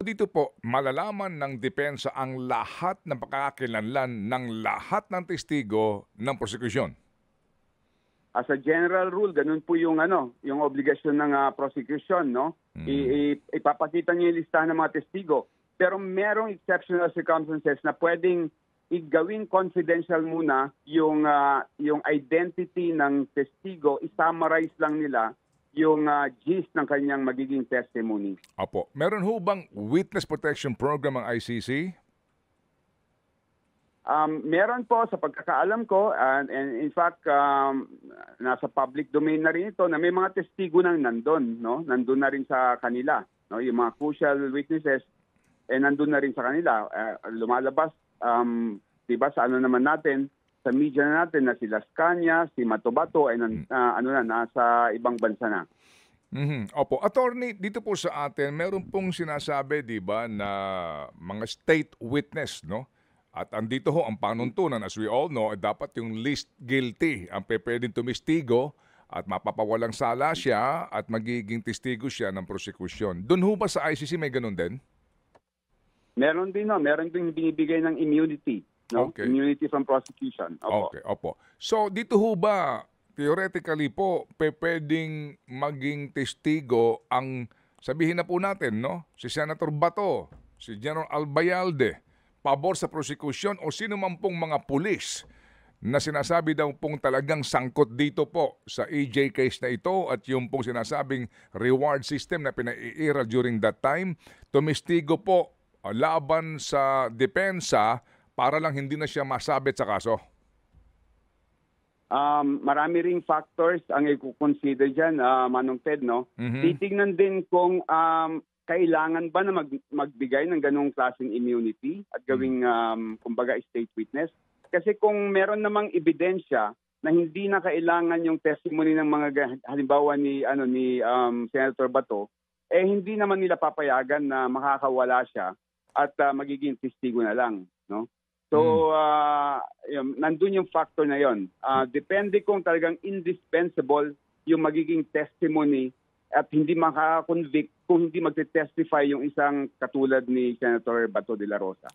Dito po, malalaman ng depensa ang lahat ng pagkakakilanlan ng lahat ng testigo ng prosekusyon. As a general rule, ganun po yung yung obligasyon ng prosecution, no? Ipapakita niyo yung listahan ng mga testigo. Pero merong exceptional circumstances na pwedeng igawing confidential muna yung identity ng testigo, i-summarize lang nila yung gist ng kanyang magiging testimony. Opo. Meron ho bang Witness Protection Program ang ICC? Meron po sa pagkakaalam ko, and in fact, nasa public domain na rin ito na may mga testigo nang nandun, no? Nandun na rin sa kanila, no? Yung mga crucial witnesses, nandun na rin sa kanila. Lumalabas, diba sa naman natin, sa media na natin na si Las Cañas, si Matobato, ay nasa ibang bansa na. Opo. Attorney, dito po sa atin, meron pong sinasabi, di ba, na mga state witness, no? At andito ho ang panuntunan, as we all know, dapat yung least guilty ang pwedeng tumistigo at mapapawalang sala siya at magiging testigo siya ng prosekusyon. Doon ho ba sa ICC may ganun din? Meron din, no? Meron din binibigay ng immunity, no? Okay. Immunity from prosecution. Opo. Okay, opo. So dito ho ba, theoretically po, pwedeng maging testigo ang, sabihin na po natin, no? Si Senator Bato, si General Albayalde, pabor sa prosekusyon o sino man pong mga pulis na sinasabi daw pong talagang sangkot dito po sa EJ case na ito at yung pong sinasabing reward system na pinaiiral during that time, tumistigo po laban sa depensa para lang hindi na siya masabit sa kaso? Marami ring factors ang i-consider dyan, Manong Ted, no? Titignan din kung kailangan ba na magbigay ng ganong klaseng immunity at gawing, kumbaga, state witness? Kasi kung meron namang ebidensya na hindi na kailangan yung testimony ng mga, halimbawa ni Senator Bato, hindi naman nila papayagan na makakawala siya at magiging testigo na lang, no? So, nandun yung factor na yon. Depende kung talagang indispensable yung magiging testimony at hindi makakonvict kung hindi magte-testify yung isang katulad ni Senator Bato de la Rosa.